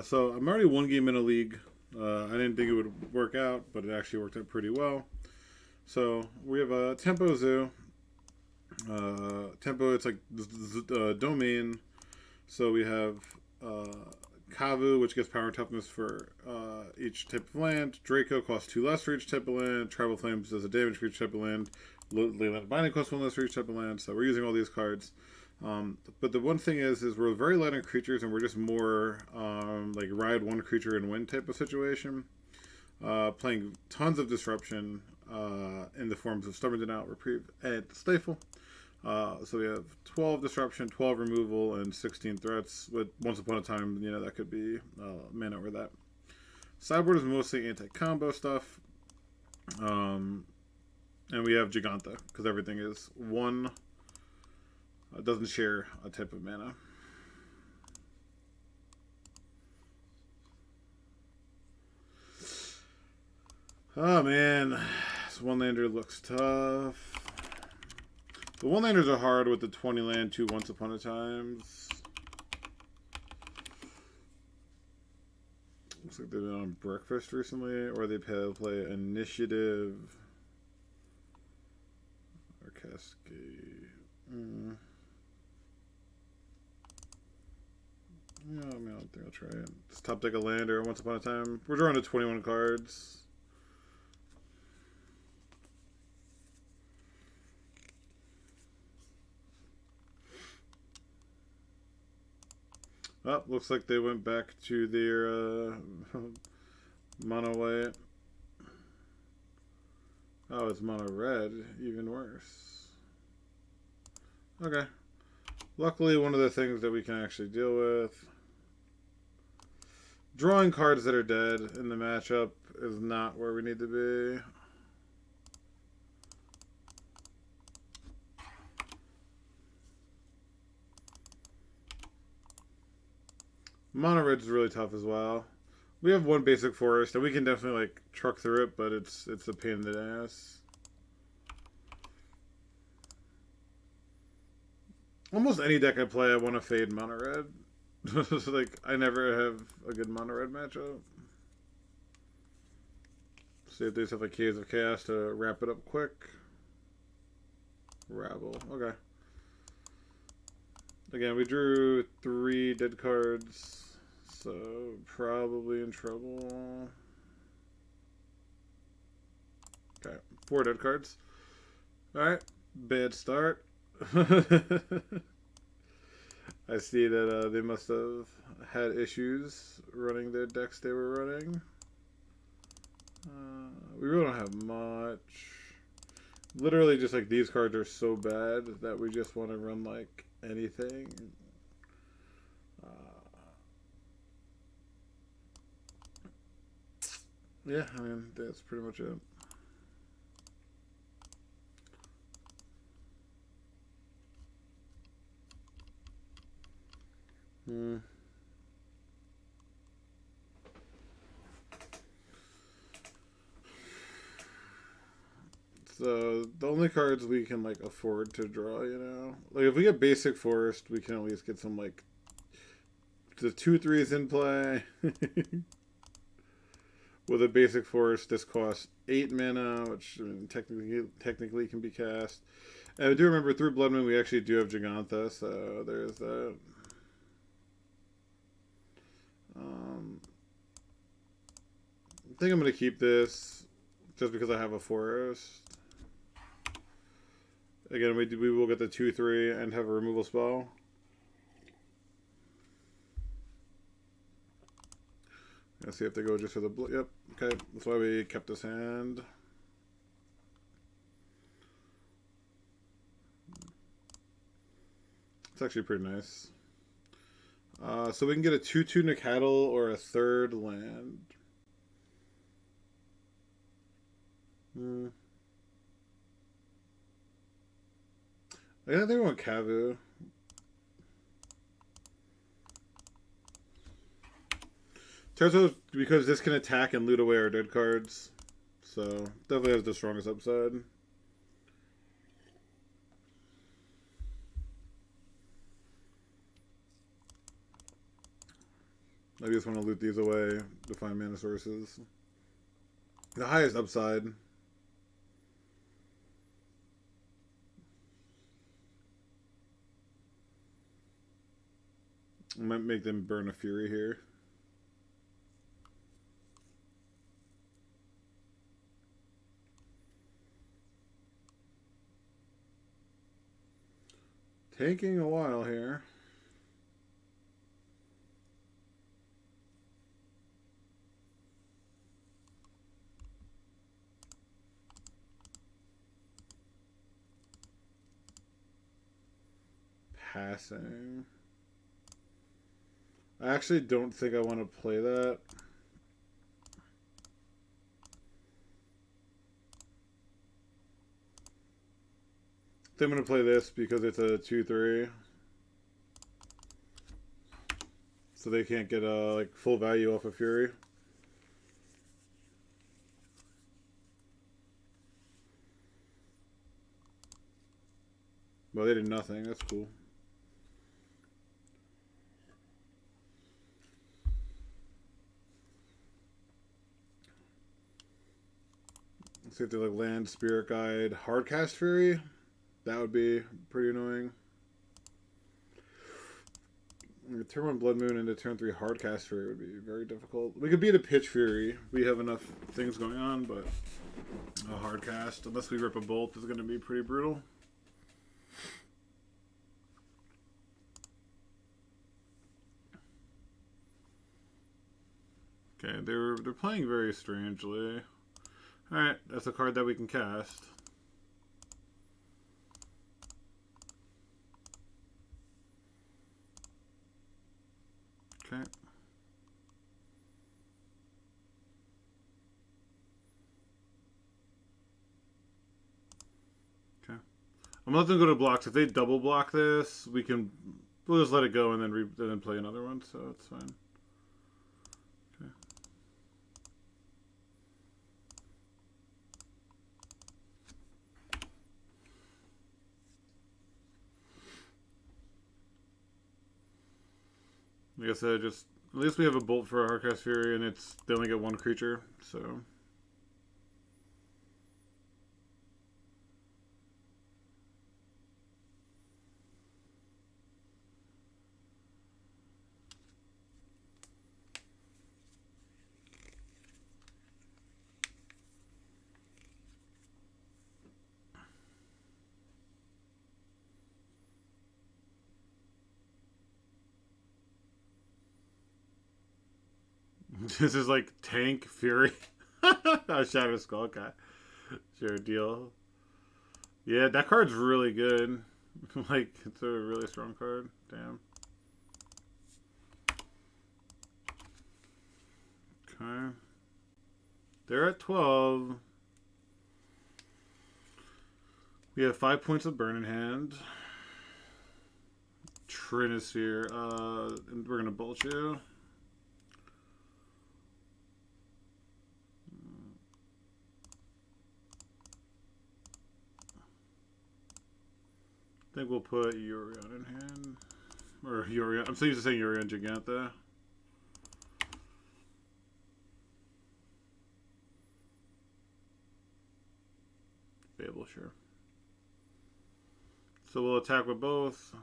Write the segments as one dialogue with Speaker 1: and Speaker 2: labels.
Speaker 1: So I'm already one game in a league. I didn't think it would work out, but it actually worked out pretty well. So we have a Tempo Zoo. Tempo, it's like the domain. So we have Kavu, which gives power and toughness for each type of land. Draco costs 2 less for each type of land. Tribal Flames does a damage for each type of land. Leyland Binding costs 1 less for each type of land. So we're using all these cards. But the one thing is we're very light on creatures, and we're just more like ride one creature and win type of situation. Playing tons of disruption in the forms of Stubborn Denial, Reprieve, and Stifle. So we have 12 disruption, 12 removal, and 16 threats. With Once Upon a Time, that could be mana over that. Sideboard is mostly anti-combo stuff. And we have Giganta, because everything is one. It doesn't share a type of mana. Oh man, this one lander looks tough. The one landers are hard with the 20 land 2 Once Upon a Times. Looks like they've been on Breakfast recently, or they play Initiative or Cascade. Yeah, I don't think I'll try it. It's top deck a lander Once Upon a Time. We're drawing to 21 cards. Oh, looks like they went back to their mono white. Oh, it's mono red. Even worse. Okay. Luckily, one of the things that we can actually deal with. Drawing cards that are dead in the matchup is not where we need to be. Mono red's really tough as well. We have one basic forest, and we can definitely truck through it, but it's a pain in the ass. Almost any deck I play, I want to fade mono red. I never have a good mono red matchup. See if they just have Caves of Chaos to wrap it up quick. Rabble. Okay. Again, we drew 3 dead cards, so probably in trouble. Okay, 4 dead cards. Alright, bad start. I see that they must have had issues running their decks they were running. We really don't have much. Literally just these cards are so bad that we just want to run anything. Yeah, I mean, that's pretty much it. So the only cards we can afford to draw, if we get basic forest, we can at least get some the 2/3s in play. With a basic forest, this costs 8 mana, which technically can be cast. And I do remember through Blood Moon we actually do have Giganta, so there's that. I think I'm going to keep this just because I have a forest. Again, we will get the 2/3 and have a removal spell. Let's see if they go just for the blue. Yep. Okay. That's why we kept this hand. It's actually pretty nice. So we can get a 2/2 Nacatl or a 3rd land. I think I want Kavu. Terzo, because this can attack and loot away our dead cards. So, definitely has the strongest upside. I just want to loot these away to find mana sources. The highest upside. I might make them burn a Fury here. Taking a while here. Passing. I actually don't think I want to play that. I think I'm going to play this because it's a 2/3. So they can't get like full value off of Fury. Well, they did nothing. That's cool. Let's see if they like land, Spirit Guide, Hardcast Fury. That would be pretty annoying. Turn 1 Blood Moon into turn 3 Hardcast Fury would be very difficult. We could beat a Pitch Fury. We have enough things going on, but a Hardcast, unless we rip a Bolt, is going to be pretty brutal. Okay, they're playing very strangely. Alright, that's a card that we can cast. Okay. Okay. I'm gonna let them go to blocks. If they double block this, we'll just let it go and then play another one, so it's fine. Okay. Like I said, just at least we have a Bolt for a Hardcast Fury, and they only get one creature, so. This is like Tank Fury. Shadow Skull guy. Sure, deal. Yeah, that card's really good. Like, it's a really strong card. Damn. Okay. They're at 12. We have 5 points of burn in hand. Trin is here. And we're gonna bolt you. I think we'll put Yorion in hand. Or Yorion. I'm so used to saying Yorion Giganta. Fable, sure. So we'll attack with both.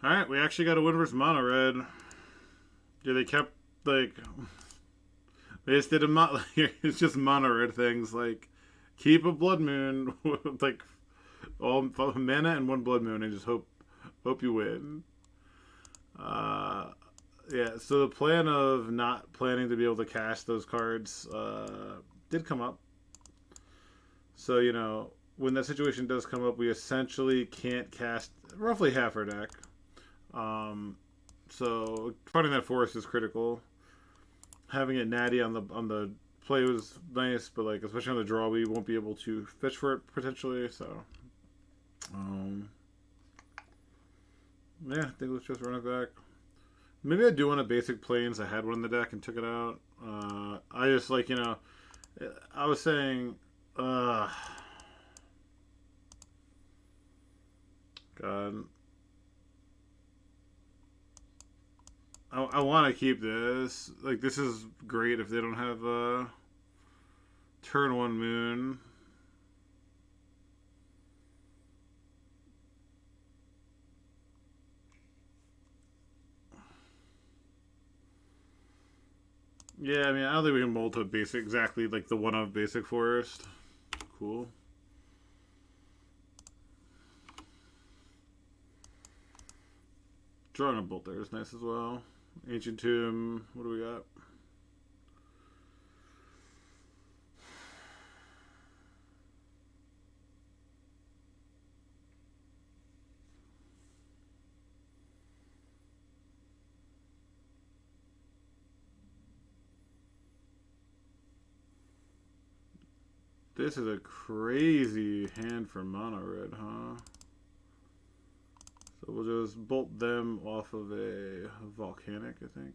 Speaker 1: Alright, we actually got a win versus Mono Red. Yeah, they kept, like, they just did it's just Mono Red things, like, keep a Blood Moon, like, all mana and 1 Blood Moon, and just hope you win. Yeah, so the plan of not planning to be able to cast those cards did come up. So, you know, when that situation does come up, we essentially can't cast roughly half our deck. So finding that forest is critical. Having it natty on the play was nice, but like especially on the draw, we won't be able to fetch for it potentially. So, yeah, I think let's just run it back. Maybe I do want a basic planes. I had one in the deck and took it out. I just like, you know, I was saying, God, I want to keep this. Like, this is great if they don't have a turn one moon. Yeah, I mean, I don't think we can mold to basic exactly like the one of basic forest. Cool. Drawing a bolt there is nice as well. Ancient Tomb. What do we got? This is a crazy hand for mono red, huh? So we'll just bolt them off of a volcanic, I think.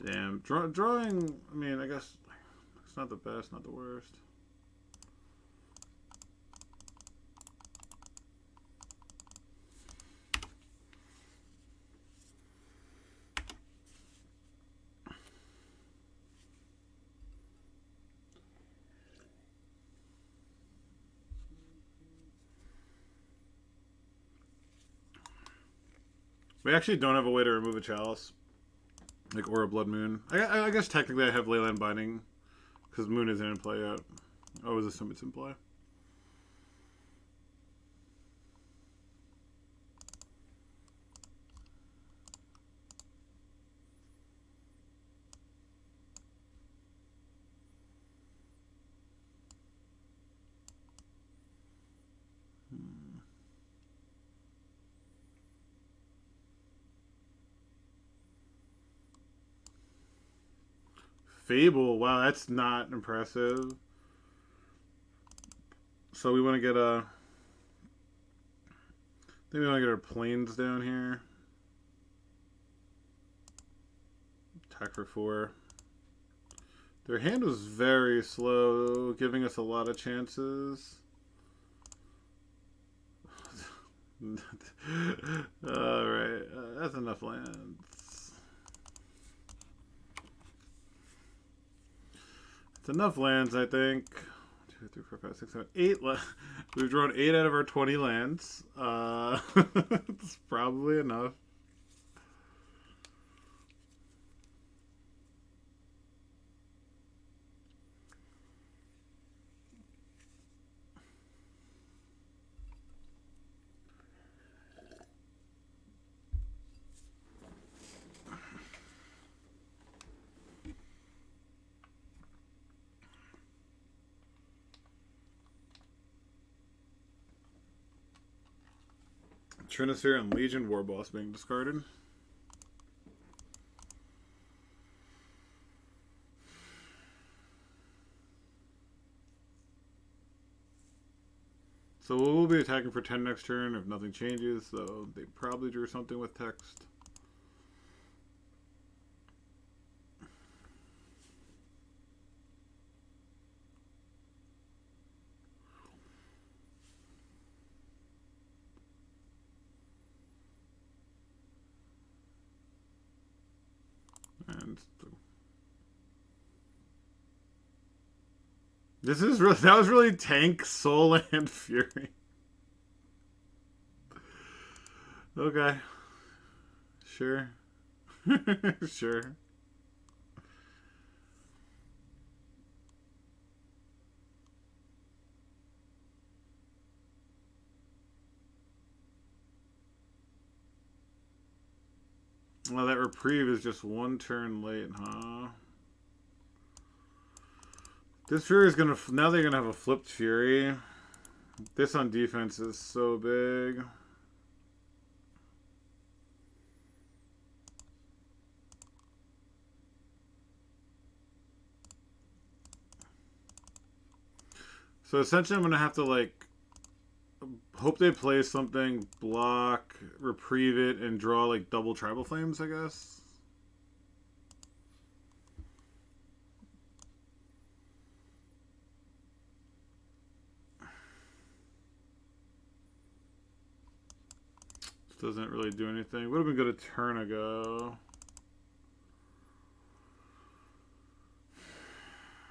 Speaker 1: Yeah. Damn. Drawing, I mean, I guess it's not the best, not the worst. We actually don't have a way to remove a chalice. Like, or a blood moon. I guess technically I have Leyland Binding. Because moon isn't in play yet. I always assume it's in play. Fable. Wow, that's not impressive. So we want to get a... I think we want to get our planes down here. Attack for 4. Their hand was very slow, giving us a lot of chances. Alright, that's enough lands. It's enough lands, I think. 2, 3, 4, 5, 6, 7, 8. We've drawn 8 out of our 20 lands. It's probably enough. Trinisphere and Legion Warboss being discarded. So we'll be attacking for 10 next turn if nothing changes, so they probably drew something with text. And this is really, that was really tank, soul, and fury. Okay. Sure. Sure. Well, that reprieve is just one turn late, huh? This Fury is gonna... Now they're gonna have a flipped Fury. This on defense is so big. So essentially I'm gonna have to, like, Hope they play something, block, reprieve it, and draw like double Tribal Flames, I guess. This doesn't really do anything. Would have been good a turn ago.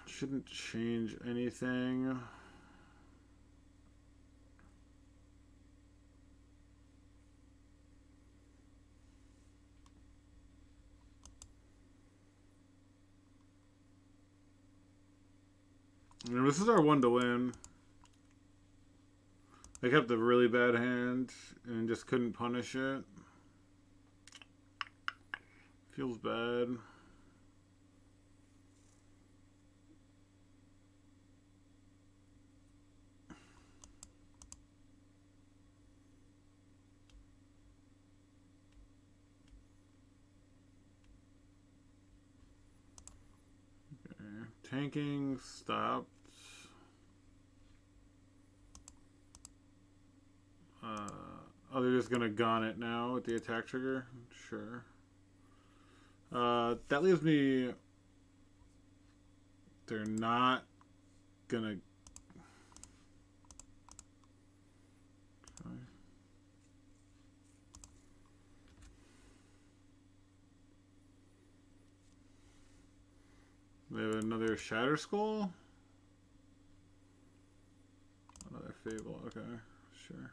Speaker 1: Shouldn't change anything. And this is our one to win. They kept a really bad hand and just couldn't punish it. Feels bad. Okay. Tanking stopped. Oh, they're just gonna gun it now with the attack trigger? Sure. That leaves me... They're not gonna... Okay. They have another Shatter Skull? Another Fable, okay, sure.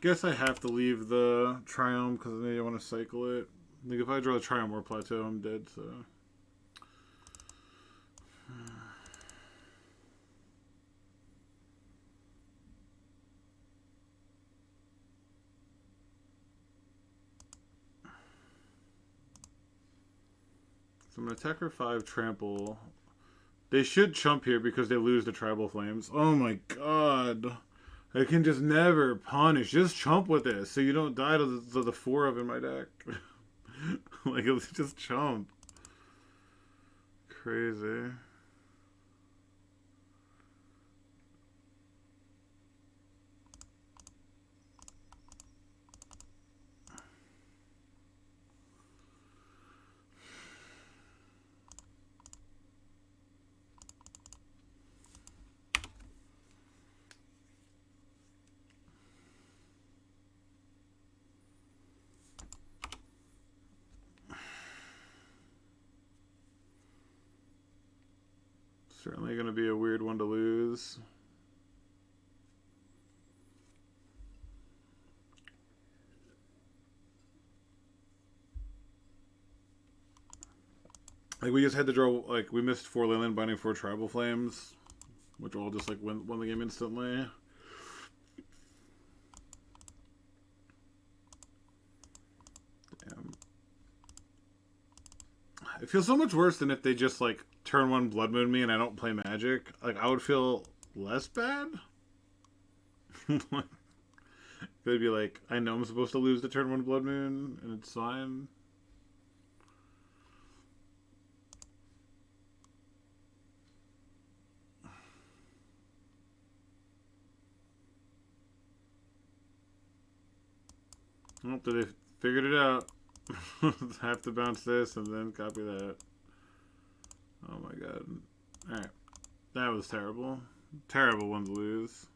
Speaker 1: Guess I have to leave the Triumph because maybe I want to cycle it. Like if I draw a Triumph or Plateau, I'm dead, so... So I'm going to attack her 5, trample. They should chump here because they lose the Tribal Flames. Oh my god. I can just never punish. Just chump with this so you don't die to the 4 of in my deck. Like, it's just chump. Crazy. Certainly going to be a weird one to lose. Like, we just had to draw, like, we missed 4 Leyland Binding, 4 Tribal Flames, which will all just, like, win the game instantly. Damn. It feels so much worse than if they just, like, turn 1 Blood Moon me and I don't play Magic. Like, I would feel less bad. They'd be like, I know I'm supposed to lose the turn 1 Blood Moon, and it's fine. Oh, they figured it out. Have to bounce this and then copy that. Oh my god. Alright. That was terrible. Terrible one to lose.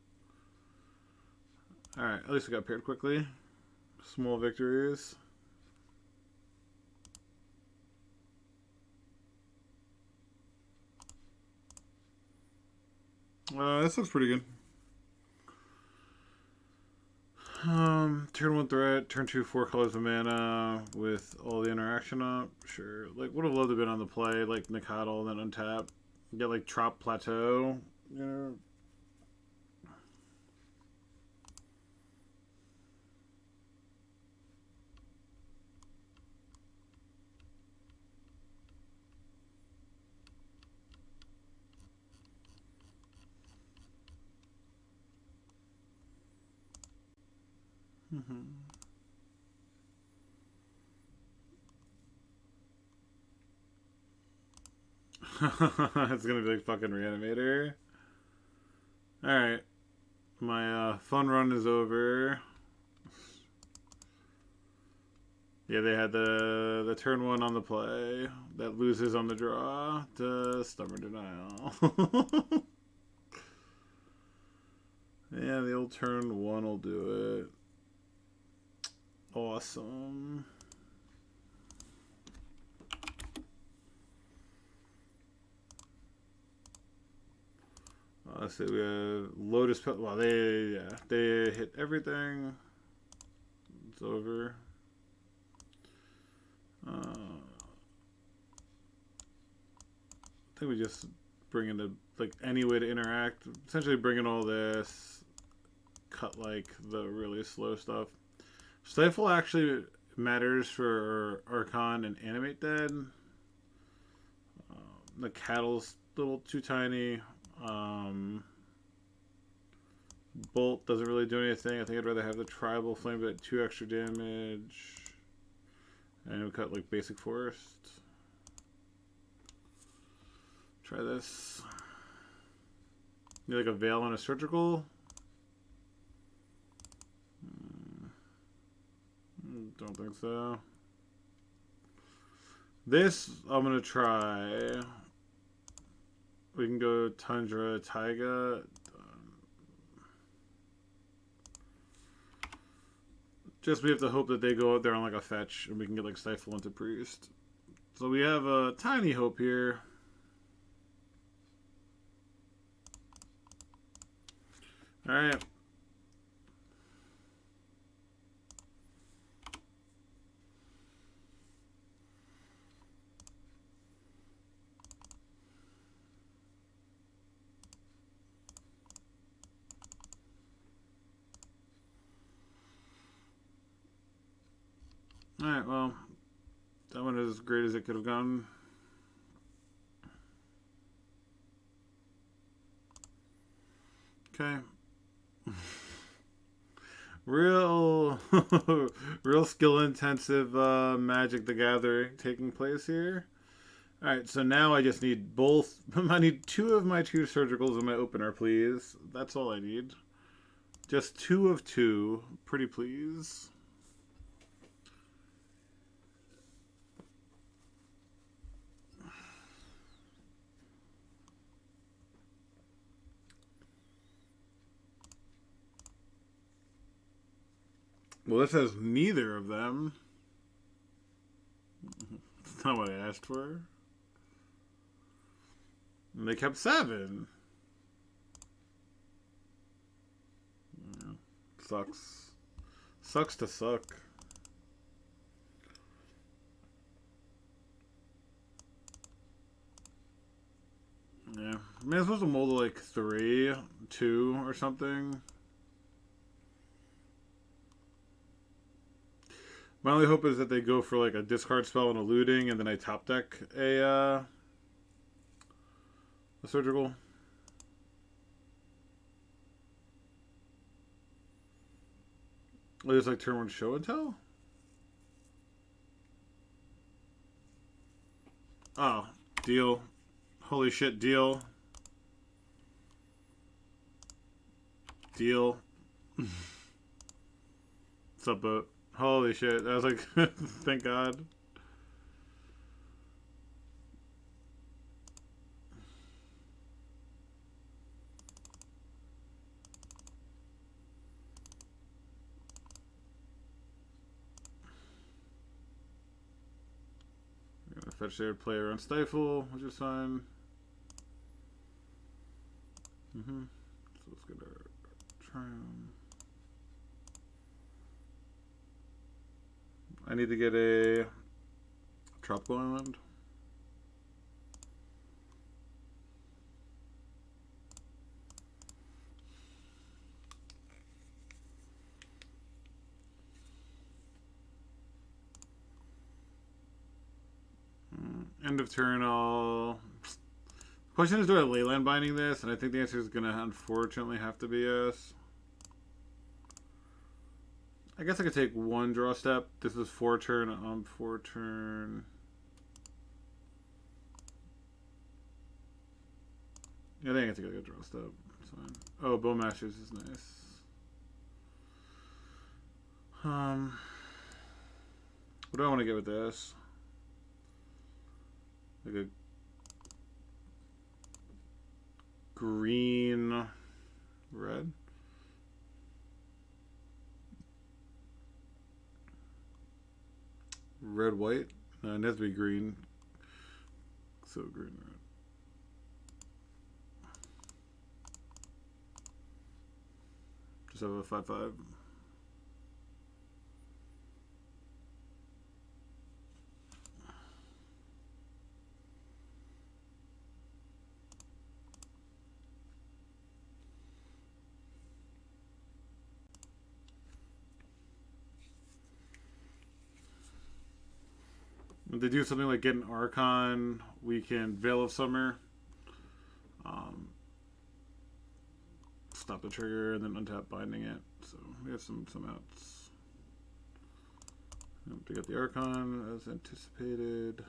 Speaker 1: Alright, at least we got paired quickly. Small victories. This looks pretty good. Turn 1 threat, turn 2 4 colors of mana with all the interaction up. Sure. Like, would have loved to have been on the play, like Nikadal, then untap. Get like Trop Plateau, you know. It's gonna be like fucking Reanimator. Alright. My fun run is over. Yeah, they had the turn 1 on the play that loses on the draw to Stubborn Denial. Yeah, the old turn 1 will do it. Awesome. Let's see, we have Lotus. Well, they hit everything. It's over. I think we just bring in like any way to interact. Essentially, bring in all this, cut like the really slow stuff. Stifle actually matters for Archon and Animate Dead. The Cattle's a little too tiny. Bolt doesn't really do anything. I think I'd rather have the Tribal Flame, but 2 extra damage. And we cut like basic forest. Try this. You like a Veil and a Surgical? Don't think so. This I'm gonna try. We can go Tundra, Taiga. Just we have to hope that they go out there on like a fetch and we can get like Stifle into Priest. So we have a tiny hope here. Alright. Alright, well, that one is as great as it could have gone. Okay. Real real skill intensive Magic the Gathering taking place here. Alright, so now I just need both. I need 2 of my 2 surgicals in my opener, please. That's all I need. Just 2 of 2. Pretty please. Well, this has neither of them. That's not what I asked for. And they kept 7. Yeah. Sucks. Sucks to suck. Yeah. I mean, I'm supposed to mold to like 3, 2, or something. My only hope is that they go for like a discard spell and a looting, and then I top deck a surgical. It's like turn 1 show and tell. Oh, deal. Holy shit, deal. Deal. What's up, boat? Holy shit. I was like, thank God. I'm gonna fetch their player on Stifle, which is fine. So let's get our Triumph. I need to get a Tropical Island. End of turn, I'll... Question is, do I Leyland Binding this? And I think the answer is going to unfortunately have to be yes. I guess I could take 1 draw step. This is 4 turn. 4 turn. I think I think I got dressed up. It's fine. Oh, Bowmasters is nice. What do I want to get with this? Like a green, red. Red, white. No, it has to be green. So green, red. Just have a 5/5. If they do something like get an Archon, we can Veil of Summer, stop the trigger, and then untap binding it. So we have some outs. To get the Archon as anticipated.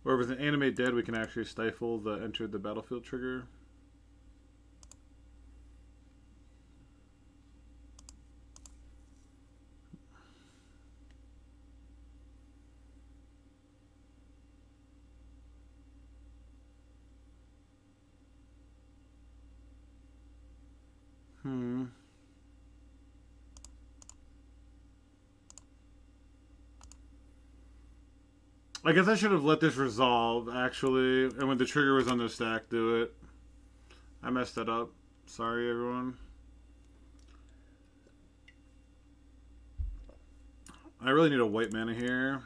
Speaker 1: Or with an Animate Dead, we can actually stifle the enter the battlefield trigger. I guess I should have let this resolve, actually. And when the trigger was on the stack, do it. I messed that up. Sorry, everyone. I really need a white mana here.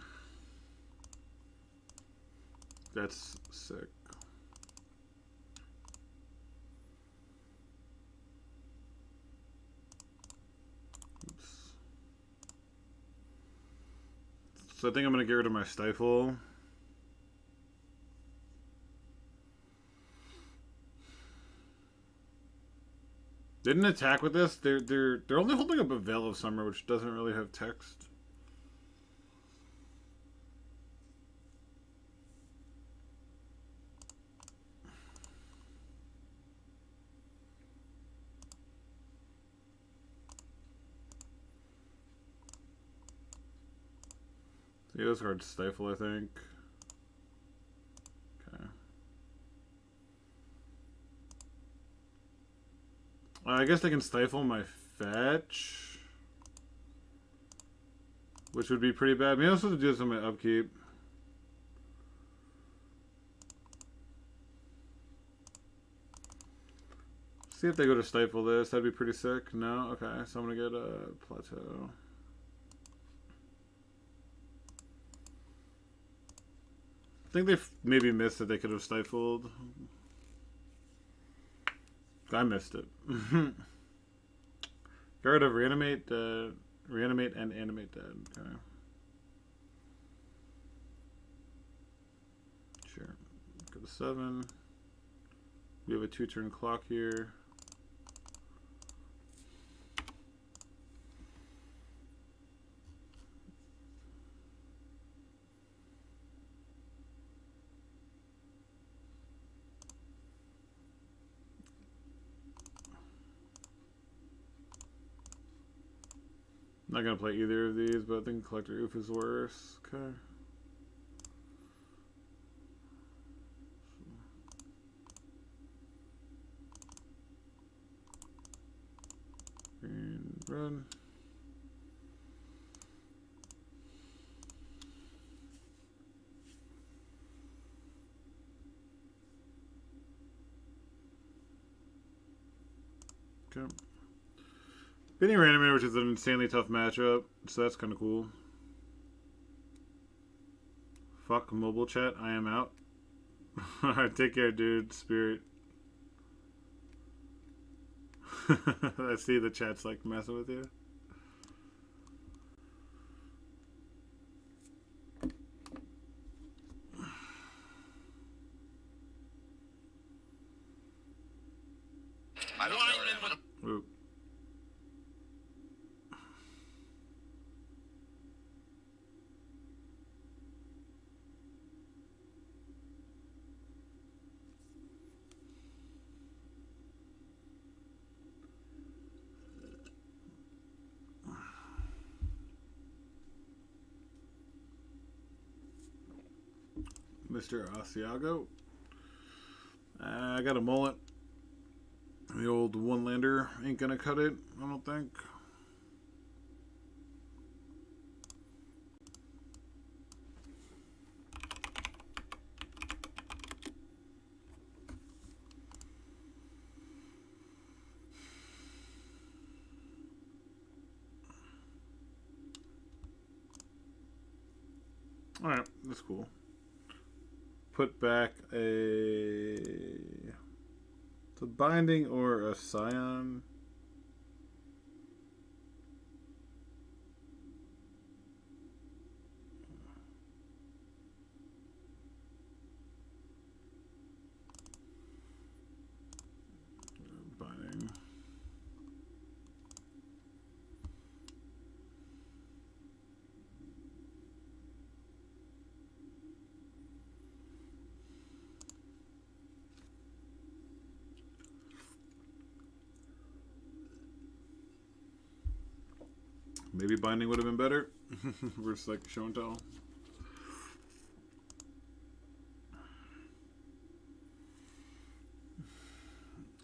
Speaker 1: That's sick. So I think I'm going to get rid of my Stifle. Didn't attack with this. They're only holding up a Veil of Summer, which doesn't really have text. Yeah, this card's Stifle, I think. Okay. I guess they can Stifle my fetch, which would be pretty bad. Maybe I also have to do this on my upkeep. See if they go to Stifle this. That'd be pretty sick. No? Okay, so I'm going to get a Plateau. I think they maybe missed that they could have Stifled. I missed it. Get rid of Reanimate, Reanimate and Animate Dead. Okay. Sure. Go to 7. We have a 2-turn clock here. Not gonna play either of these, but I think Collector Oof is worse. Okay. Green, red. Okay. Getting Reanimator, which is an insanely tough matchup, so that's kind of cool. Fuck mobile chat, I am out. Alright, take care, dude. Spirit. I see the chat's like messing with you.
Speaker 2: I don't know.
Speaker 1: Oop. Mr. Asiago. I got a mullet. The old one-lander ain't gonna cut it, I don't think. Alright, that's cool. Put back it's a binding or a scion. Binding. Maybe binding would have been better versus like show and tell.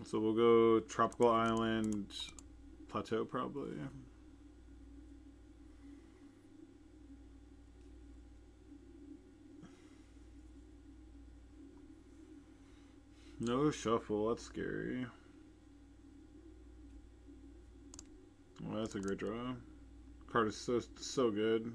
Speaker 1: So we'll go Tropical Island Plateau probably. No shuffle, that's scary. Well, that's a great draw. Card is so good.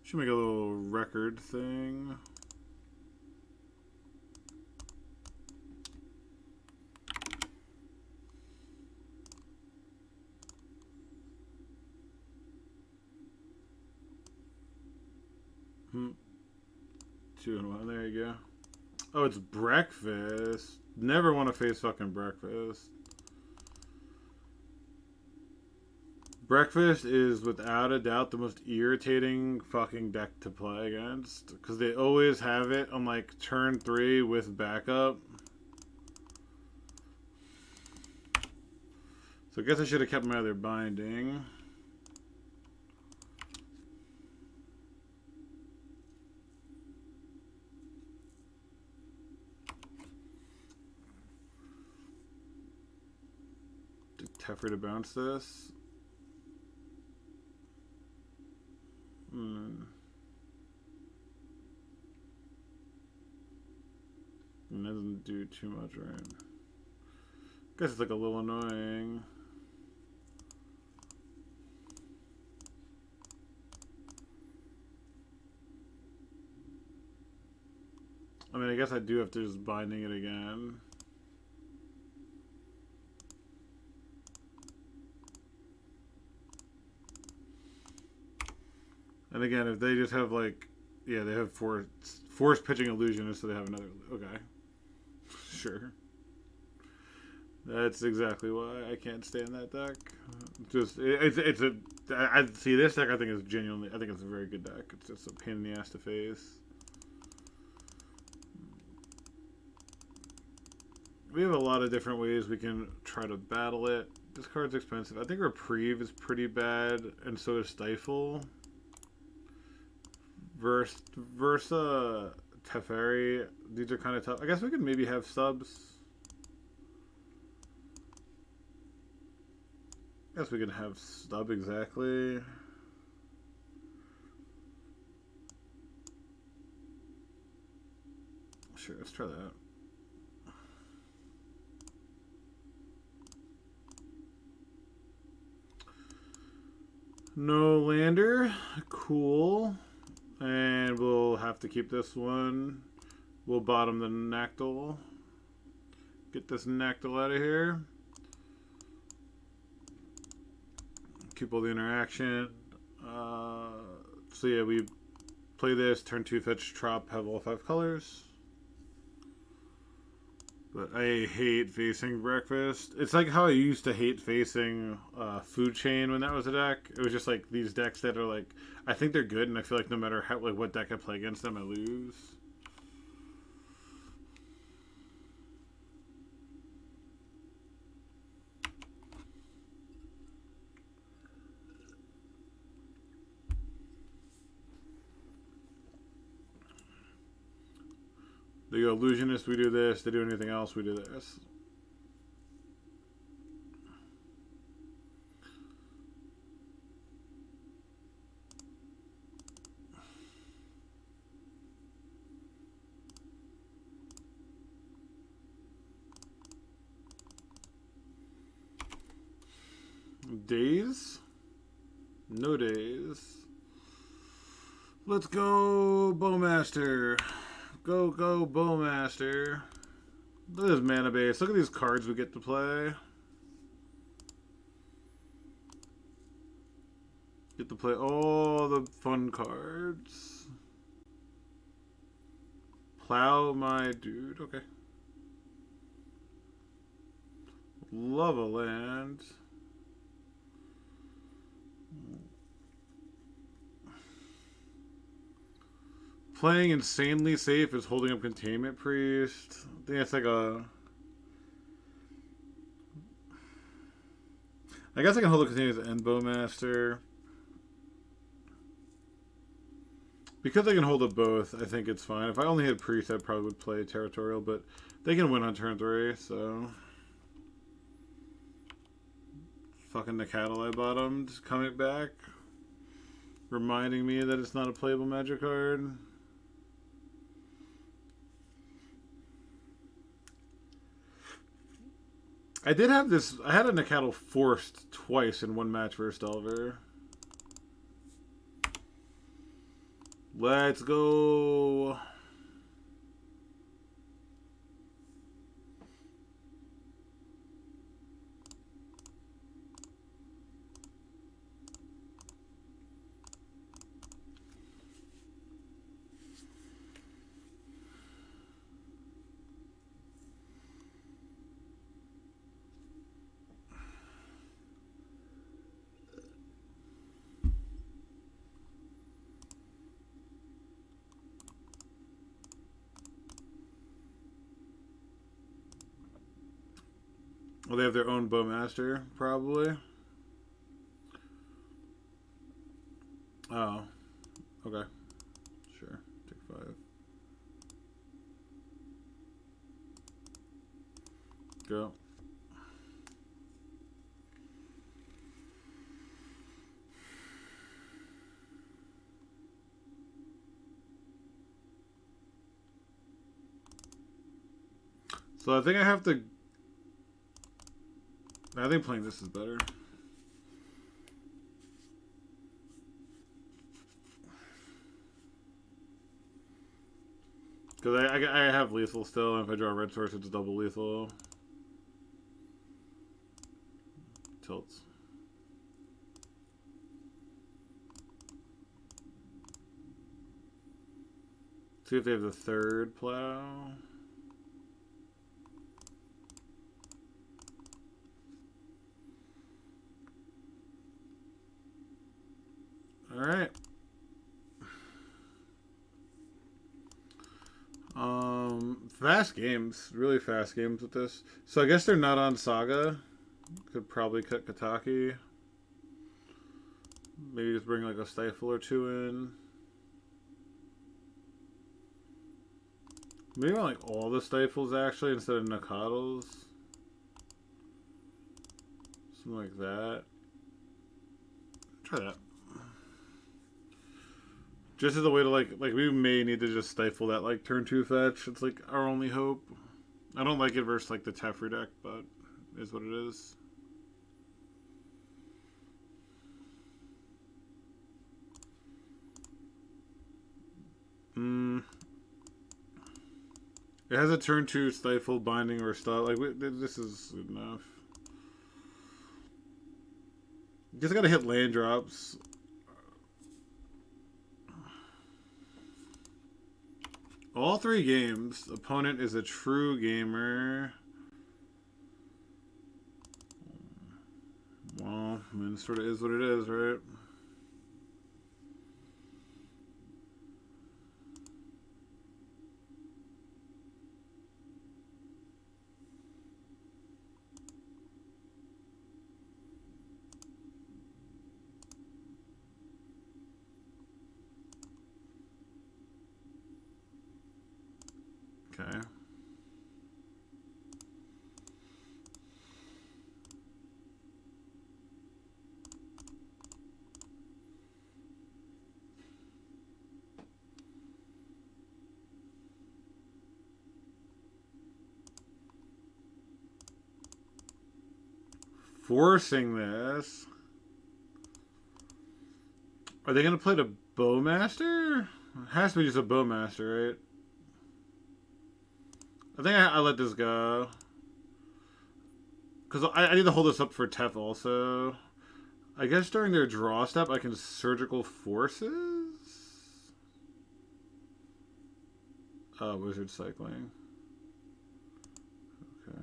Speaker 1: Should make a little record thing. Two and one. There you go. Oh, it's breakfast. Never want to face fucking breakfast. Breakfast is without a doubt the most irritating fucking deck to play against. Because they always have it on like turn 3 with backup. So I guess I should have kept my other binding. Teferi to bounce this. It doesn't do too much, right? Guess it's like a little annoying. I mean, I guess I do have to just binding it again. And again, if they just have like, yeah, they have force pitching illusion, so they have another. Okay, sure. That's exactly why I can't stand that deck. Just it's a I see this deck. I think is genuinely. I think it's a very good deck. It's just a pain in the ass to face. We have a lot of different ways we can try to battle it. This card's expensive. I think Reprieve is pretty bad, and so is Stifle. Versa Teferi, these are kind of tough. I guess we could maybe have subs. I guess we can have stub exactly. Sure, let's try that. No lander, cool. And we'll have to keep this one. We'll bottom the Nactyl. Get this Nactyl out of here. Keep all the interaction. So yeah, we play this, turn 2 fetch, trop, have all 5 colors. But I hate facing breakfast. It's like how I used to hate facing food chain when that was a deck. It was just like these decks that are like, I think they're good, and I feel like no matter how, like, what deck I play against them, I lose. They go illusionist, we do this. They do anything else, we do this. Days? No days. Let's go, Bowmaster. Go, Bowmaster. Look at this mana base. Look at these cards we get to play. Get to play all the fun cards. Plow my dude. Okay. Love a land. Playing insanely safe is holding up Containment Priest. I think that's like a... I guess I can hold up Containment and Bowmaster. Because I can hold up both, I think it's fine. If I only had Priest, I probably would play Territorial, but they can win on turn 3, so... Fucking the cattle I bottomed coming back. Reminding me that it's not a playable Magic card. I did have this. I had a Nacatl forced twice in one match versus Delver. Let's go. Well, they have their own Bowmaster, probably. Oh. Okay. Sure. Take 5. Go. So I think I have to... I think playing this is better. Because I have lethal still, and if I draw a red source, it's double lethal. Tilts. See if they have the third plow. Alright. Fast games. Really fast games with this. So I guess they're not on Saga. Could probably cut Kataki. Maybe just bring like a Stifle or 2 in. Maybe I want like all the Stifles actually instead of Nacatls. Something like that. Try that. Just as a way to like we may need to just stifle that like turn 2 fetch. It's like our only hope. I don't like it versus like the Teferi deck, but it is what it is. It has a turn 2 stifle, binding, or stop. Like this is enough. Just gotta hit land drops. All 3 games. Opponent is a true gamer. Well, I mean, it sort of is what it is, right? Okay. Forcing this. Are they going to play the Bowmaster? It has to be just a Bowmaster, right? I think I let this go. Because I need to hold this up for Tef also. I guess during their draw step, I can Surgical Forces? Wizard Cycling. Okay.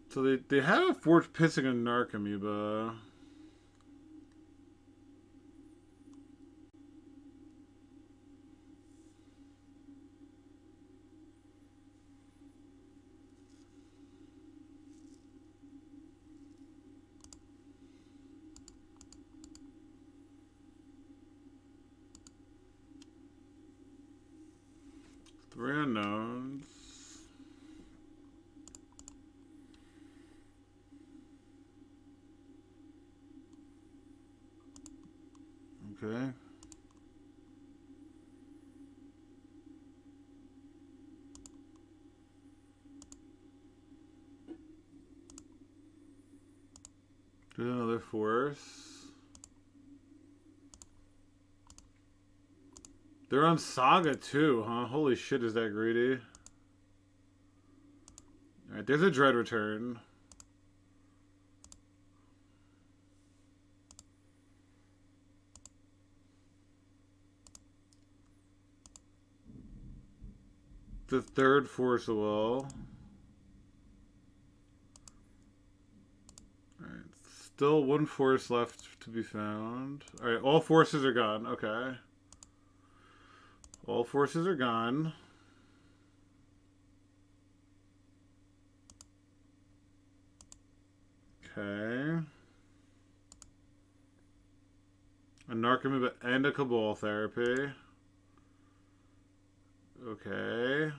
Speaker 1: So they have a Forge Pissing a Narcomoeba. Three unknowns. Okay. Do another force. They're on Saga too, huh? Holy shit, is that greedy? Alright, there's a Dread Return. The third Force of Will. Alright, still one force left to be found. Alright, all forces are gone. Okay. All forces are gone. Okay. A Narcomoeba and a Cabal Therapy. Okay.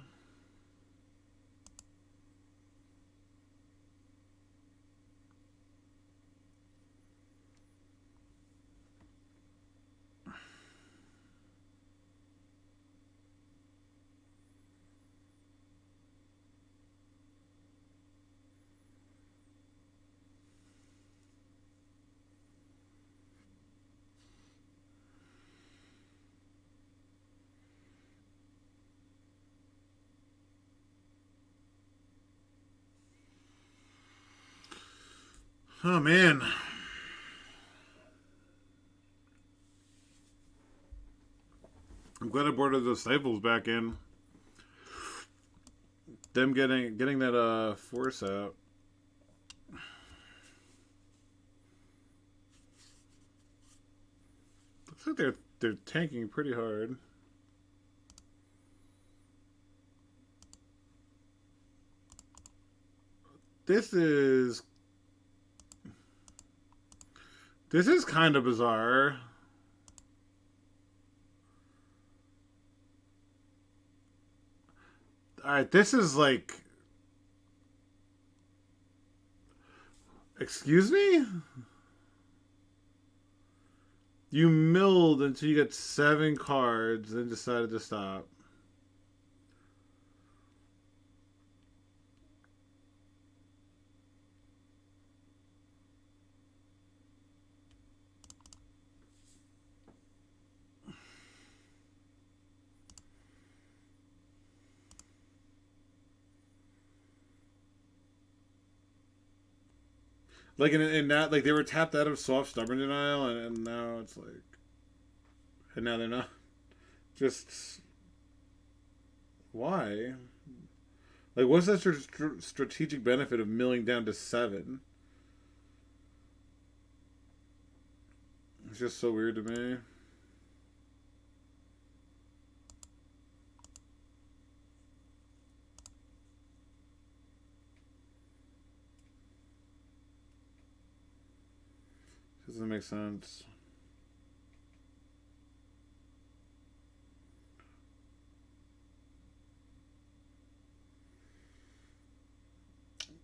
Speaker 1: Oh, man. I'm glad I brought those staples back in. Them getting that force out. Looks like they're tanking pretty hard. This is kind of bizarre. Alright, this is like... Excuse me? You milled until you got 7 cards and decided to stop. Like in that, like they were tapped out of soft stubborn denial, and now it's like, and now they're not. Just why? Like, what's that strategic benefit of milling down to 7? It's just so weird to me. Doesn't make sense.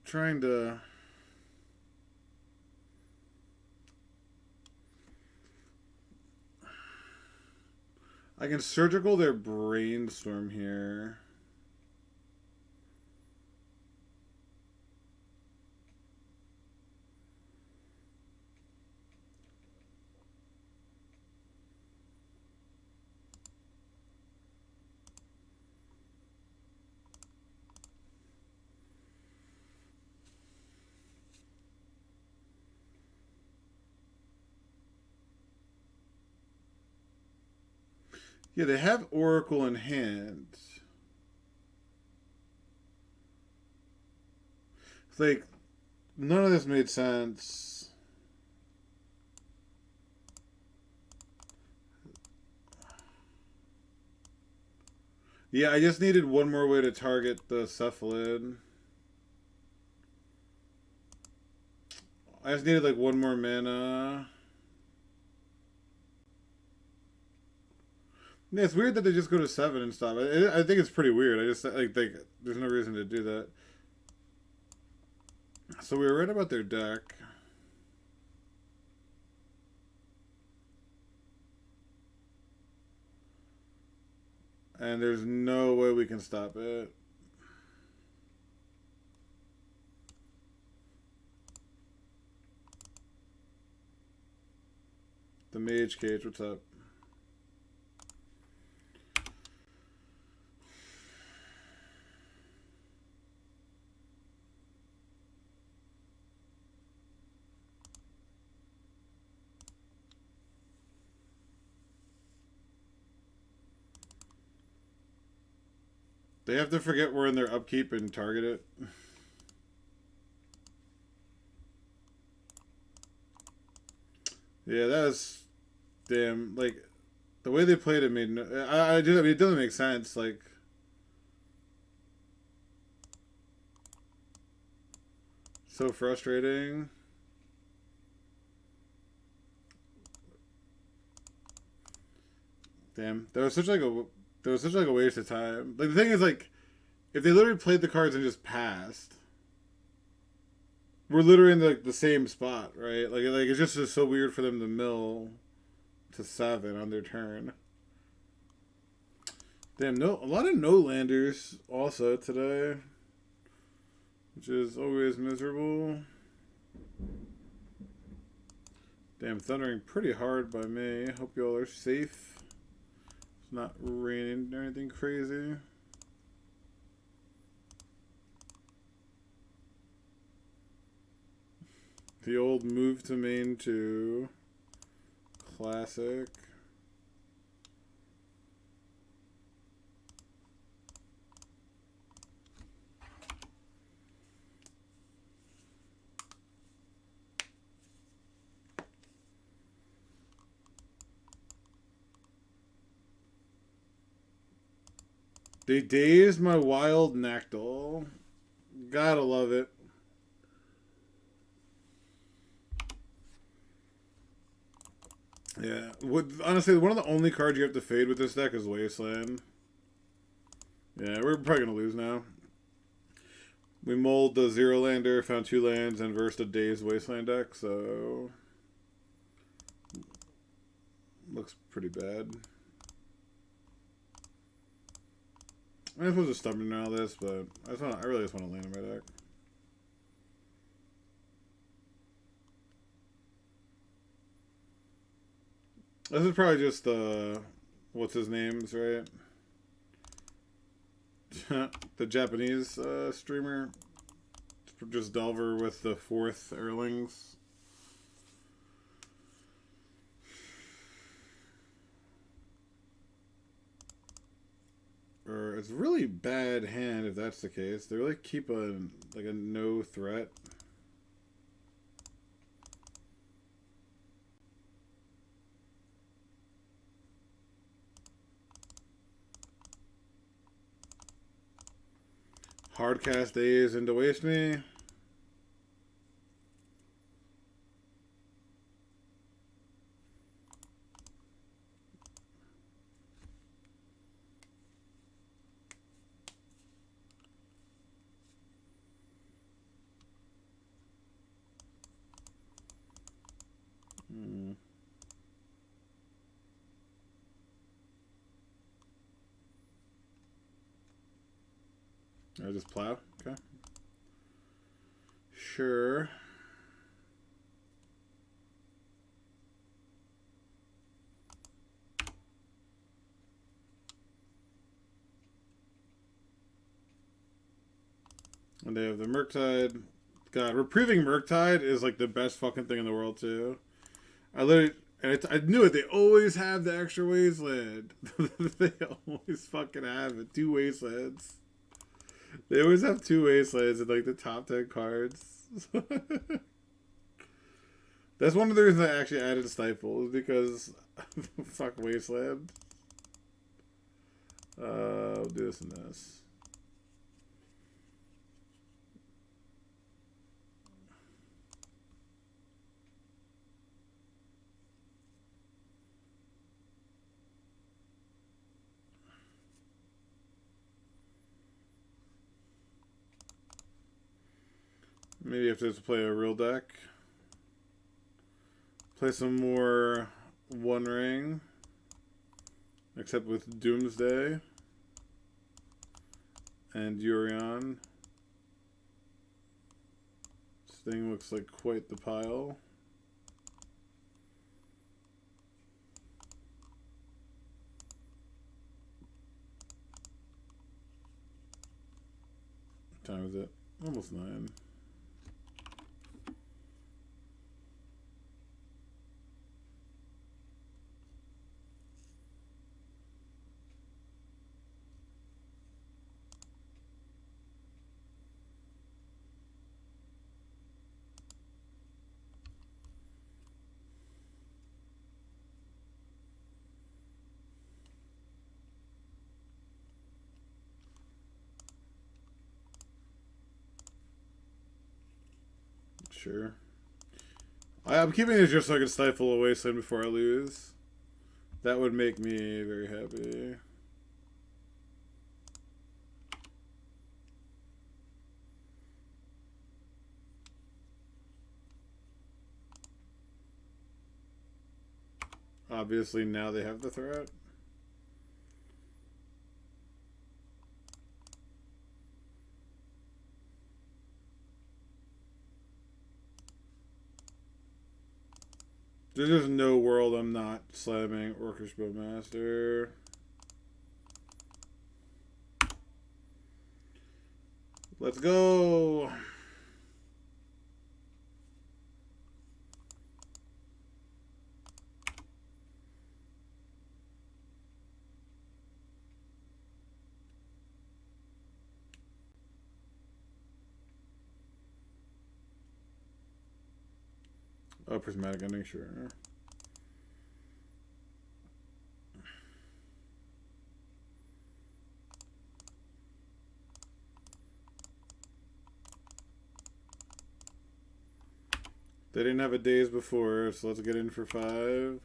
Speaker 1: Trying to I can surgical their brainstorm here. Yeah, they have Oracle in hand. It's like, none of this made sense. Yeah, I just needed one more way to target the cephalid. I just needed like one more mana. Yeah, it's weird that they just go to 7 and stop. I think it's pretty weird. I just like think there's no reason to do that. So we were right about their deck. And there's no way we can stop it. The Mage Cage, what's up? They have to forget we're in their upkeep and target it. Yeah, that was damn, like the way they played it made no, I do. I mean, it doesn't make sense. Like, so frustrating. Damn, that was such like a waste of time. Like the thing is, like, if they literally played the cards and just passed, we're literally in the same spot, right? Like it's just so weird for them to mill to 7 on their turn. Damn, no, a lot of no landers also today, which is always miserable. Damn, thundering pretty hard by me. Hope y'all are safe. It's not raining or anything crazy. The old move to main 2. Classic. They dazed my wild Nactyl. Gotta love it. Yeah. Honestly, one of the only cards you have to fade with this deck is Wasteland. Yeah, we're probably going to lose now. We mulled the 0-lander, found 2 lands, and versed a dazed Wasteland deck, so... looks pretty bad. I'm supposed to stubborn and all this, but I really just want to land in my deck. This is probably just what's his name's, right? The Japanese streamer just Delver with the 4th Erlings. Or it's a really bad hand if that's the case. They really keep a no threat. Hardcast days into waste me. I just plow. Okay. Sure. And they have the Murktide. God, reprieving Murktide is like the best fucking thing in the world too. I knew it. They always have the extra wasteland. They always fucking have it. 2 wastelands. They always have 2 wastelands in like the top 10 cards. That's one of the reasons I actually added Stifle, is because fuck wasteland. I'll do this and this. Maybe if there's to play a real deck. Play some more One Ring. Except with Doomsday. And Urion. This thing looks like quite the pile. What time is it? Almost 9. Sure. I'm keeping it just so I can stifle a wasteland before I lose. That would make me very happy. Obviously, now they have the threat. There's just no world I'm not slamming Orchestra Master. Let's go. Oh, prismatic ending, sure. They didn't have a days before, so let's get in for 5.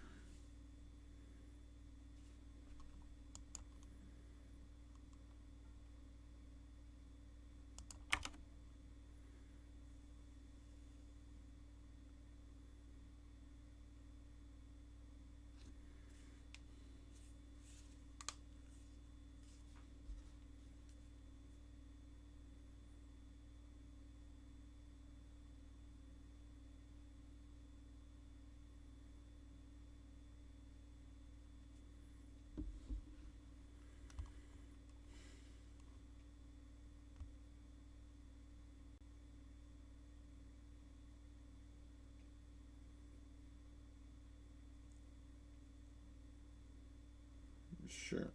Speaker 1: Sure.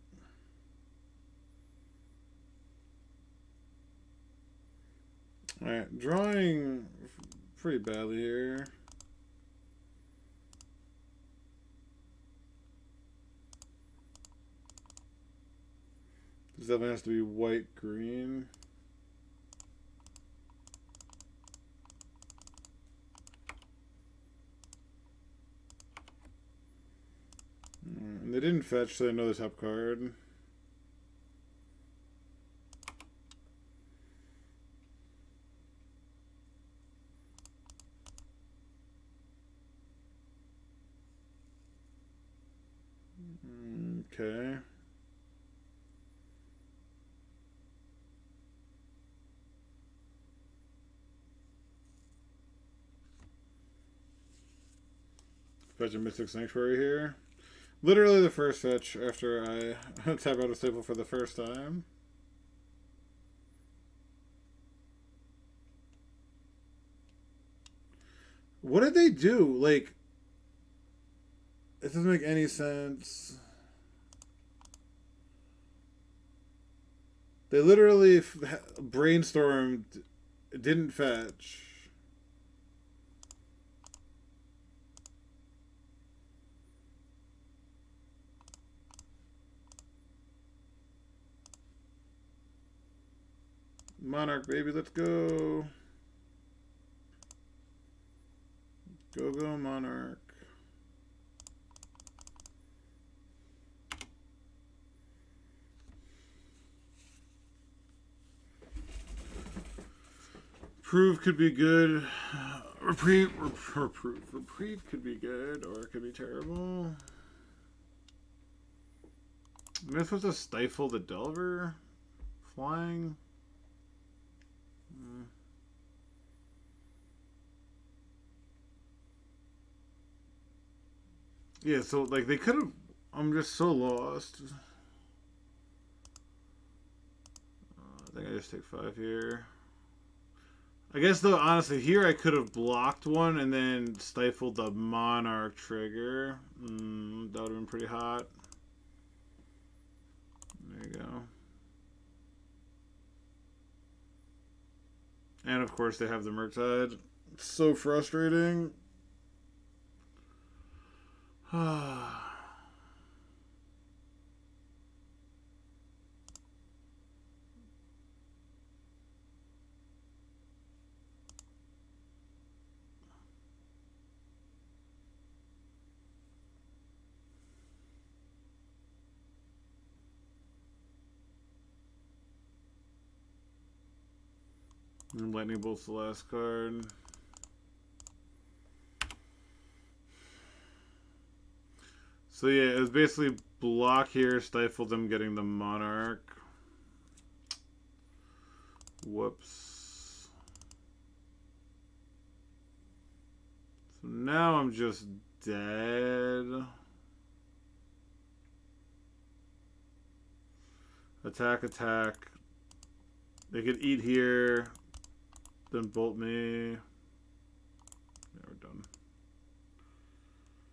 Speaker 1: Alright, drawing pretty badly here. This definitely has to be white-green. And they didn't fetch, so I know the top card. Okay. Fetch a Mystic Sanctuary here. Literally the first fetch after I tap out a staple for the first time. What did they do? Like, it doesn't make any sense. They literally brainstormed, didn't fetch. Monarch, baby, let's go. Go, go, Monarch. Reprieve could be good. Reprieve could be good, or it could be terrible. Am I supposed to stifle the Delver? Flying? Yeah, so, like, they could have... I'm just so lost. I think I just take 5 here. I guess, though, honestly, here I could have blocked one and then stifled the Monarch trigger. That would have been pretty hot. There you go. And, of course, they have the Murktide. It's so frustrating. And Lightning Bolt's the last card. So yeah, it was basically block here, stifle them getting the Monarch. Whoops. So now I'm just dead. Attack, attack. They could eat here, then bolt me.